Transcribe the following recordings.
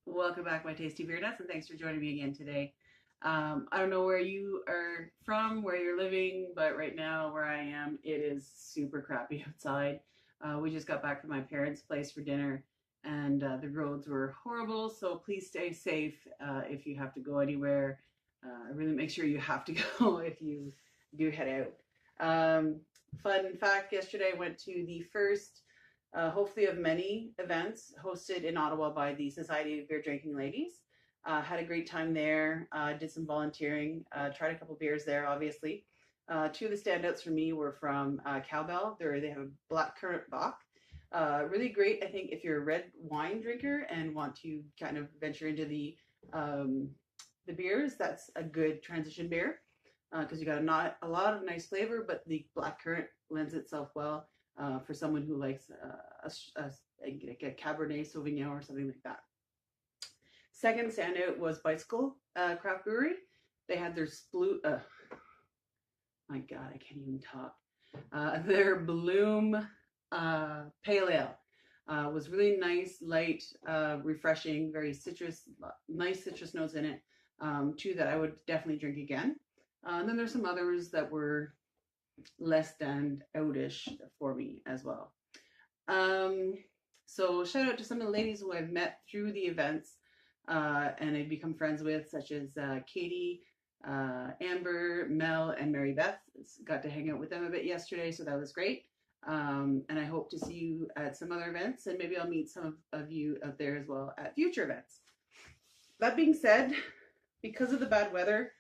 Welcome back, my tasty beer nuts, and thanks for joining me again today. I don't know where you are from, where you're living, but right now where I am, it is super crappy outside. We just got back from my parents' place for dinner, and the roads were horrible, so please stay safe if you have to go anywhere. Really make sure you have to go if you do head out. Fun fact, yesterday I went to the first hopefully of many events hosted in Ottawa by the Society of Beer Drinking Ladies. Had a great time there, did some volunteering, tried a couple beers there, obviously. Two of the standouts for me were from Cowbell. They have a blackcurrant Bock. Really great, I think, if you're a red wine drinker and want to kind of venture into the beers. That's a good transition beer because you got a lot of nice flavor, but the blackcurrant lends itself well for someone who likes like a Cabernet Sauvignon or something like that. Second standout was Bicycle Craft Brewery. They had their my God, I can't even talk. Their Bloom Pale Ale was really nice, light, refreshing, very citrus, nice citrus notes in it. Two that I would definitely drink again. And then there's some others that were less than outish for me as well. So shout out to some of the ladies who I've met through the events and I've become friends with, such as Katie, Amber, Mel, and Mary Beth. Got to hang out with them a bit yesterday, so that was great. And I hope to see you at some other events, and maybe I'll meet some of you out there as well at future events. That being said, because of the bad weather,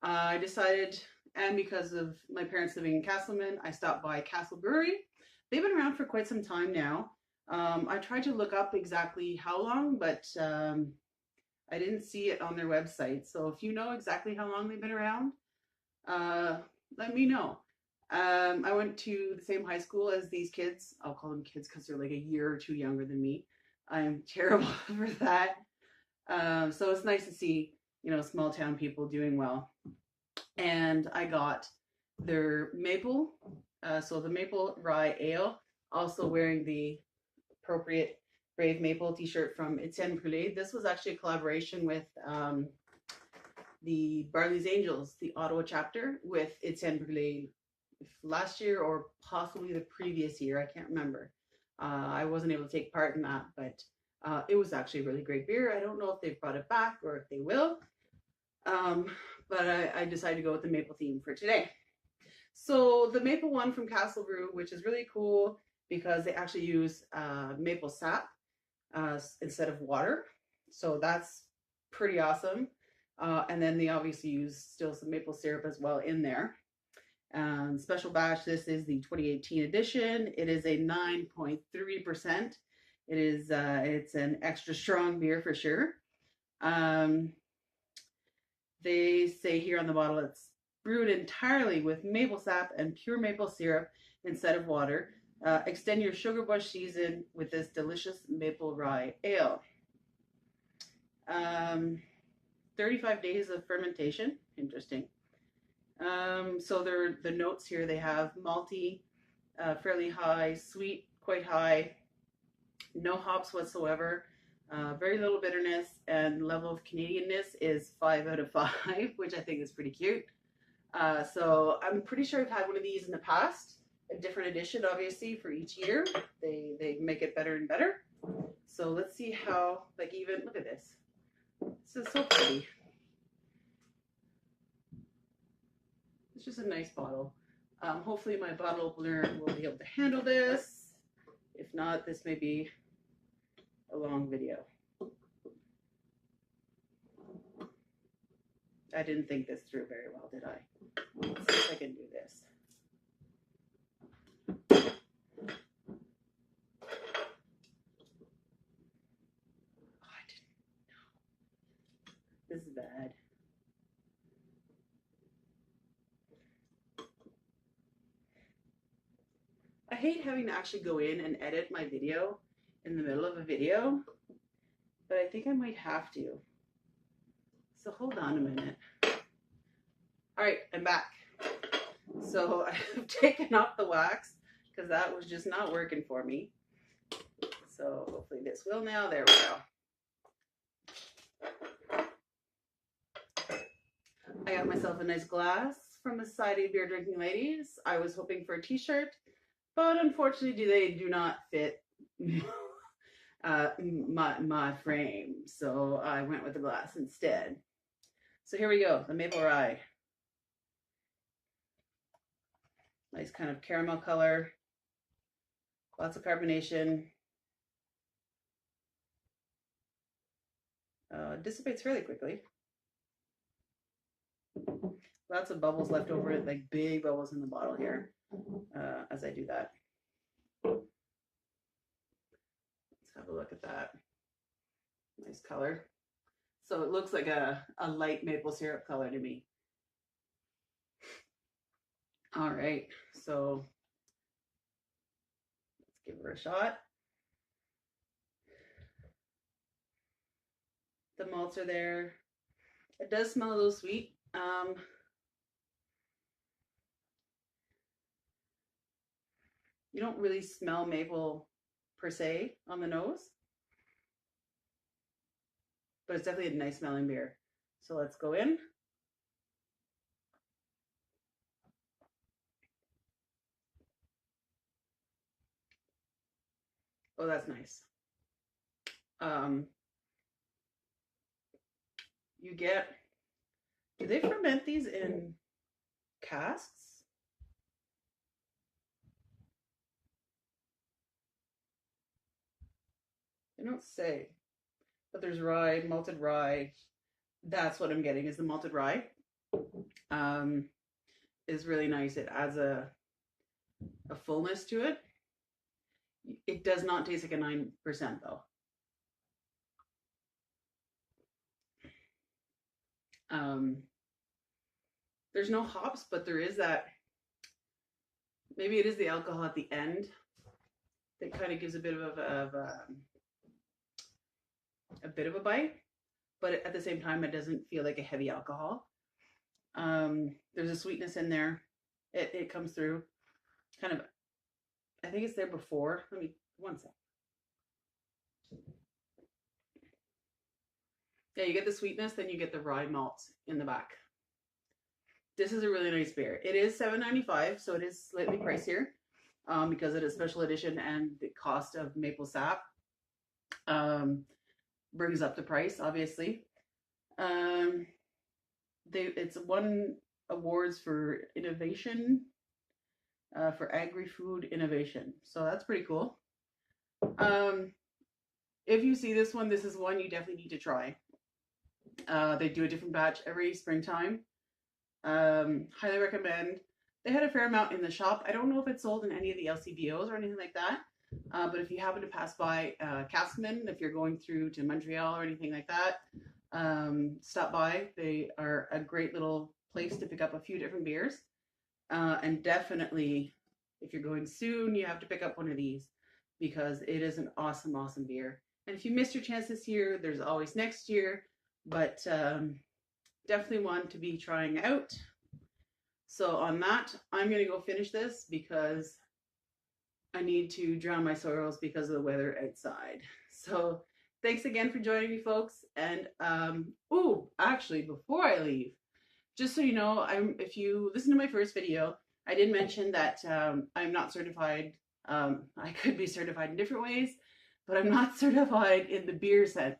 I decided, and because of my parents living in Castleman, I stopped by Cassel Brewery. They've been around for quite some time now. I tried to look up exactly how long, but I didn't see it on their website. So if you know exactly how long they've been around, let me know. I went to the same high school as these kids. I'll call them kids because they're like a year or two younger than me. I'm terrible for that. So it's nice to see, small town people doing well. And I got their maple, so the maple rye ale, also wearing the appropriate Brave Maple t-shirt from Etienne Brûlé. This was actually a collaboration with the Barley's Angels, the Ottawa chapter, with Etienne Brûlé last year or possibly the previous year. I can't remember. I wasn't able to take part in that, but it was actually a really great beer. I don't know if they've brought it back or if they will. But I decided to go with the maple theme for today. So the maple one from Cassel Brew, which is really cool because they actually use maple sap instead of water. So that's pretty awesome. And then they obviously use still some maple syrup as well in there. Special batch, this is the 2018 edition. It is a 9.3%. It's an extra strong beer for sure. They say here on the bottle it's brewed entirely with maple sap and pure maple syrup instead of water. Extend your sugar bush season with this delicious maple rye ale. 35 days of fermentation. Interesting. So the notes here, they have malty, fairly high, sweet, quite high, no hops whatsoever. Very little bitterness, and level of Canadianness is 5 out of 5, which I think is pretty cute. So I'm pretty sure I've had one of these in the past, a different edition, obviously, for each year. They make it better and better. So let's see how, look at this. This is so pretty. It's just a nice bottle. Hopefully my bottle opener will be able to handle this. If not, this may be a long video. I didn't think this through very well, did I? Let's see if I can do this. Oh, I didn't know. This is bad. I hate having to actually go in and edit my video in the middle of a video, but I think I might have to. So hold on a minute. All right, I'm back. So I've taken off the wax because that was just not working for me. So hopefully this will now. There we go. myself a nice glass from the Society of Beer Drinking Ladies. I was hoping for a t-shirt, but unfortunately they do not fit my frame. So I went with the glass instead. So here we go, the maple rye. Nice kind of caramel color, lots of carbonation. Dissipates fairly quickly. Lots of bubbles left over it, like big bubbles in the bottle here as I do that. Let's have a look at that. Nice color. So it looks like a light maple syrup color to me. All right, so let's give her a shot. The malts are there. It does smell a little sweet. You don't really smell maple per se on the nose, but it's definitely a nice smelling beer. So let's go in. Oh, that's nice. You get, do they ferment these in casks? They don't say, but there's rye, malted rye. That's what I'm getting, is the malted rye. Is really nice. It adds a fullness to it. It does not taste like a 9% though. There's no hops, but there is that, maybe it is the alcohol at the end that kind of gives a bit of a bite, but at the same time, it doesn't feel like a heavy alcohol. There's a sweetness in there. It comes through kind of, I think it's there before. Let me, one sec. Yeah, you get the sweetness, then you get the rye malt in the back. This is a really nice beer. It is $7.95, so it is slightly pricier because it is special edition, and the cost of maple sap brings up the price, obviously. It's won awards for innovation, for agri-food innovation. So that's pretty cool. If you see this one, this is one you definitely need to try. They do a different batch every springtime. Highly recommend. They had a fair amount in the shop. I don't know if it's sold in any of the LCBOs or anything like that. But if you happen to pass by Casselman, if you're going through to Montreal or anything like that, stop by. They are a great little place to pick up a few different beers. And definitely, if you're going soon, you have to pick up one of these because it is an awesome, awesome beer. And if you missed your chance this year, there's always next year. But definitely one to be trying out. So on that, I'm going to go finish this because I need to drown my sorrows because of the weather outside. So thanks again for joining me, folks. And actually, before I leave, just so you know, if you listen to my first video, I did mention that I'm not certified. I could be certified in different ways, but I'm not certified in the beer sense.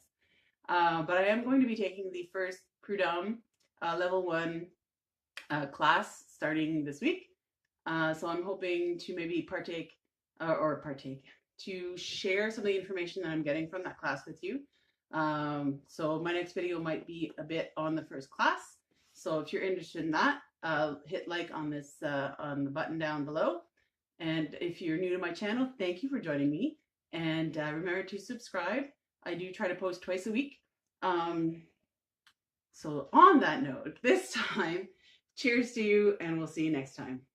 But I am going to be taking the first Prud'homme level 1 class starting this week. So I'm hoping to maybe to share some of the information that I'm getting from that class with you. So my next video might be a bit on the first class. So if you're interested in that, hit like on this on the button down below. And if you're new to my channel, thank you for joining me. And remember to subscribe. I do try to post twice a week. So on that note, this time, cheers to you, and we'll see you next time.